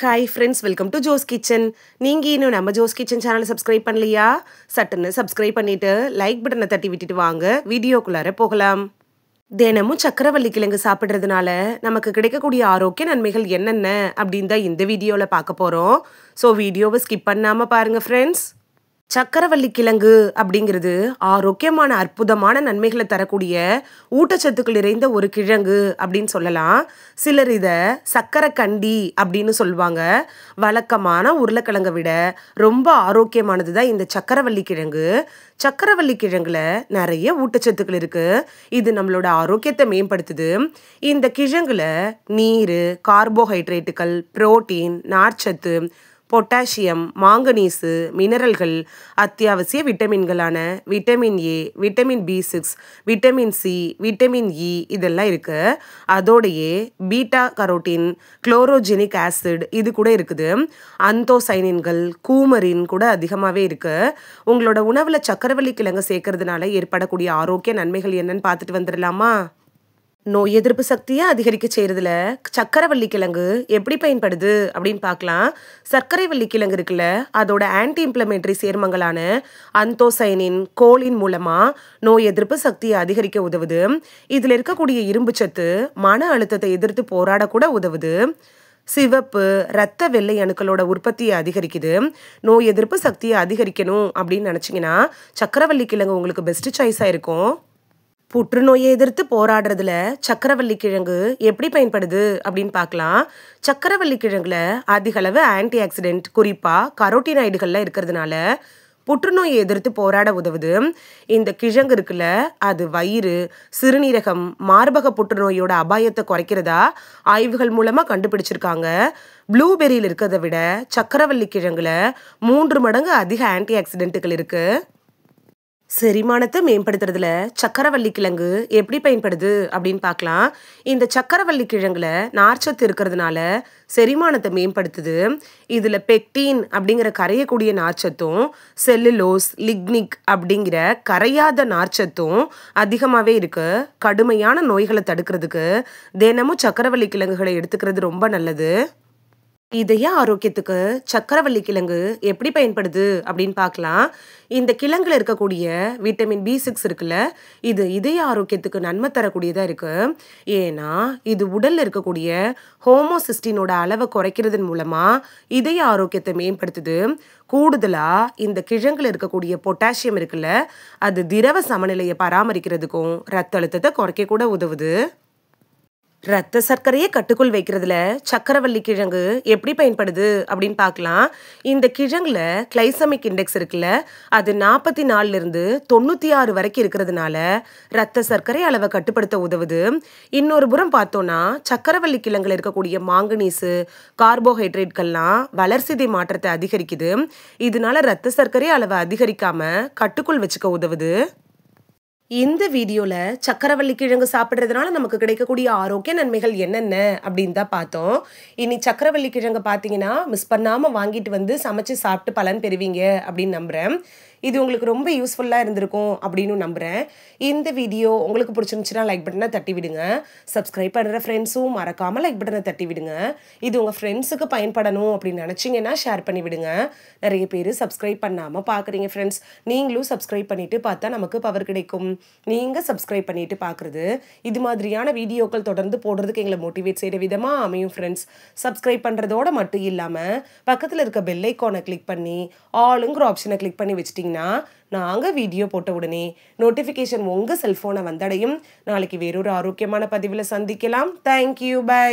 Hi friends, welcome to Joe's Kitchen. நீங்க இன்னும் நம்ம Joe's Kitchen சேனலை சப்ஸ்கிரைப் பண்ணலையா? சட்டுன்னு சப்ஸ்கிரைப் பண்ணிட்டு லைக் பட்டனை தட்டி விட்டுட்டு வாங்க வீடியோக்குள்ளார போகலாம். தினமும் சக்கரவள்ளி கிழங்கு சாப்பிடுறதுனால நமக்கு கிடைக்கக்கூடிய ஆரோக்கிய நன்மைகள் என்னென்ன அப்படின்னு தான் இந்த வீடியோல பார்க்க போறோம். ஸோ வீடியோவை ஸ்கிப் பண்ணாம பாருங்க ஃப்ரெண்ட்ஸ். சக்கரவள்ளி கிழங்கு அப்படிங்கிறது ஆரோக்கியமான அற்புதமான நன்மைகளை தரக்கூடிய ஊட்டச்சத்துக்கள் நிறைந்த ஒரு கிழங்கு அப்படின்னு சொல்லலாம். சிலர் இதை சக்கரை கண்டி அப்படின்னு சொல்லுவாங்க. வழக்கமான உருளைக்கிழங்கை விட ரொம்ப ஆரோக்கியமானது தான் இந்த சக்கரவள்ளி கிழங்கு. சக்கரவள்ளி கிழங்குல நிறைய ஊட்டச்சத்துக்கள் இருக்கு. இது நம்மளோட ஆரோக்கியத்தை மேம்படுத்துது. இந்த கிழங்குல நீர், கார்போஹைட்ரேட்டுகள், புரோட்டீன், நார்ச்சத்து, பொட்டாசியம், மாங்கனீசு, மினரல்கள், அத்தியாவசிய விட்டமின்களான vitamin A, vitamin B6, vitamin C, vitamin E இதெல்லாம் இருக்கு. அதோடையே பீட்டா கரோட்டின், குளோரோஜெனிக் ஆசிட் இது கூட இருக்குது. அந்தோசைனின்கள், கூமரின் கூட அதிகமாகவே இருக்கு. உங்களோட உணவில் சக்கரவள்ளி கிழங்கு சேர்க்கறதுனால ஏற்படக்கூடிய ஆரோக்கிய நன்மைகள் என்னன்னு பார்த்துட்டு வந்துடலாமா? நோய் எதிர்ப்பு சக்தியை அதிகரிக்க செய்யறதுல சக்கரவள்ளி கிழங்கு எப்படி பயன்படுது அப்படின்னு பார்க்கலாம். சர்க்கரைவள்ளி கிழங்கு இருக்குல்ல, அதோட ஆன்டி இன்ஃப்ளமேட்டரி சேர்மங்களான அந்தோசைனின், கோலின் மூலமா நோய் எதிர்ப்பு சக்தியை அதிகரிக்க உதவுது. இதுல இருக்கக்கூடிய இரும்பு சத்து மன அழுத்தத்தை எதிர்த்து போராடக்கூட உதவுது. சிவப்பு இரத்த வெள்ளை அணுக்களோட உற்பத்தியை அதிகரிக்குது. நோய் எதிர்ப்பு சக்தியை அதிகரிக்கணும் அப்படின்னு நினைச்சீங்கன்னா சக்கரவள்ளி கிழங்கு உங்களுக்கு பெஸ்ட் சாய்ஸா இருக்கும். புற்றுநோயை எதிர்த்து போராடுறதுல சக்கரவள்ளி கிழங்கு எப்படி பயன்படுது அப்படின்னு பார்க்கலாம். சக்கரவள்ளி கிழங்குல அதிக அளவு ஆன்டி ஆக்சிடென்ட், குறிப்பா கரோட்டினாய்டுகள்லாம் இருக்கிறதுனால புற்றுநோயை எதிர்த்து போராட உதவுது. இந்த கிழங்கு இருக்குல்ல, அது வயிறு, சிறுநீரகம், மார்பக புற்றுநோயோட அபாயத்தை குறைக்கிறதா ஆய்வுகள் மூலமா கண்டுபிடிச்சிருக்காங்க. ப்ளூபெரியில் இருக்கிறத விட சக்கரவள்ளி கிழங்குல 3 மடங்கு அதிக ஆன்டி ஆக்சிடென்ட்டுகள் இருக்கு. செரிமானத்தை மேம்படுத்துறதுல சக்கரவள்ளி கிழங்கு எப்படி பயன்படுது அப்படின்னு பார்க்கலாம். இந்த சக்கரவள்ளி கிழங்குல நார்ச்சத்து இருக்கிறதுனால செரிமானத்தை மேம்படுத்துது. இதுல பெக்டின் அப்படிங்கிற கரையக்கூடிய நார்ச்சத்தும், செல்லுலோஸ், லிக்னிக் அப்படிங்கிற கரையாத நார்ச்சத்தும் அதிகமாகவே இருக்கு. கடுமையான நோய்களை தடுக்கிறதுக்கு தினமும் சக்கரவள்ளி கிழங்குகளை எடுத்துக்கிறது ரொம்ப நல்லது. இதய ஆரோக்கியத்துக்கு சக்கரவள்ளி கிழங்கு எப்படி பயன்படுது அப்படின்னு பார்க்கலாம். இந்த கிழங்குல இருக்கக்கூடிய விட்டமின் B6 இருக்குல்ல, இது இதய ஆரோக்கியத்துக்கு நன்மை தரக்கூடியதா இருக்கு. ஏன்னா இது உடல்ல இருக்கக்கூடிய ஹோமோசிஸ்டினோட அளவை குறைக்கிறதன் மூலமா இதய ஆரோக்கியத்தை மேம்படுத்துது. கூடுதலா இந்த கிழங்குல இருக்கக்கூடிய பொட்டாசியம் இருக்குல்ல, அது திரவ சமநிலையை பராமரிக்கிறதுக்கும் ரத்த அழுத்தத்தை குறைக்க கூட உதவுது. ரத்த சர்க்கரையை கட்டுக்குள் வைக்கிறதுல சக்கரவள்ளி கிழங்கு எப்படி பயன்படுது அப்படின்னு பார்க்கலாம். இந்த கிழங்குல கிளைசமிக் இண்டெக்ஸ் இருக்குல்ல, அது 44 96 வரைக்கும் இருக்கிறதுனால ரத்த சர்க்கரை அளவை கட்டுப்படுத்த உதவுது. இன்னொரு புறம் பார்த்தோம்னா சக்கரவள்ளி கிழங்குல இருக்கக்கூடிய மாங்கனீசு, கார்போஹைட்ரேட்கள்லாம் வளர்சிதை மாற்றத்தை அதிகரிக்குது. இதனால ரத்த சர்க்கரை அளவை அதிகரிக்காம கட்டுக்குள் வச்சுக்க உதவுது. இந்த வீடியோல சக்கரவள்ளி கிழங்கு சாப்பிட்றதுனால நமக்கு கிடைக்கக்கூடிய ஆரோக்கிய நன்மைகள் என்னென்ன அப்படின்னு தான் பார்த்தோம். இனி சக்கரவள்ளி கிழங்கு பார்த்தீங்கன்னா மிஸ் பண்ணாம வாங்கிட்டு வந்து சமைச்சு சாப்பிட்டு பலன் பெறுவீங்க அப்படின்னு நம்புறேன். இது உங்களுக்கு ரொம்ப யூஸ்ஃபுல்லாக இருந்திருக்கும் அப்படின்னு நம்புகிறேன். இந்த வீடியோ உங்களுக்கு பிடிச்சிருந்துச்சுன்னா லைக் பட்டனை தட்டி விடுங்க. சப்ஸ்கிரைப் பண்ணுற ஃப்ரெண்ட்ஸும் மறக்காமல் லைக் பட்டனை தட்டி விடுங்க. இது உங்கள் ஃப்ரெண்ட்ஸுக்கு பயன்படணும் அப்படின்னு நினச்சிங்கன்னா ஷேர் பண்ணி விடுங்க. நிறைய பேர் சப்ஸ்கிரைப் பண்ணாமல் பார்க்குறீங்க ஃப்ரெண்ட்ஸ். நீங்களும் சப்ஸ்கிரைப் பண்ணிவிட்டு பார்த்தா நமக்கு பவர் கிடைக்கும். நீங்கள் சப்ஸ்கிரைப் பண்ணிவிட்டு பார்க்குறது இது மாதிரியான வீடியோக்கள் தொடர்ந்து போடுறதுக்கு எங்களை மோட்டிவேட் செய்கிற விதமாக அமையும் ஃப்ரெண்ட்ஸ். சப்ஸ்கிரைப் பண்ணுறதோட மட்டும் இல்லாமல் பக்கத்தில் இருக்க பெல் ஐக்கானை கிளிக் பண்ணி ஆளுங்கிற ஆப்ஷனை கிளிக் பண்ணி வச்சுட்டிங்க. நாங்கள் வீடியோ போட்ட உடனே நோட்டிஃபிகேஷன் உங்கள் செல்ஃபோனை வந்தடையும். நாளைக்கு வேறொரு ஆரோக்கியமான பதிவில் சந்திக்கலாம். Thank you, by.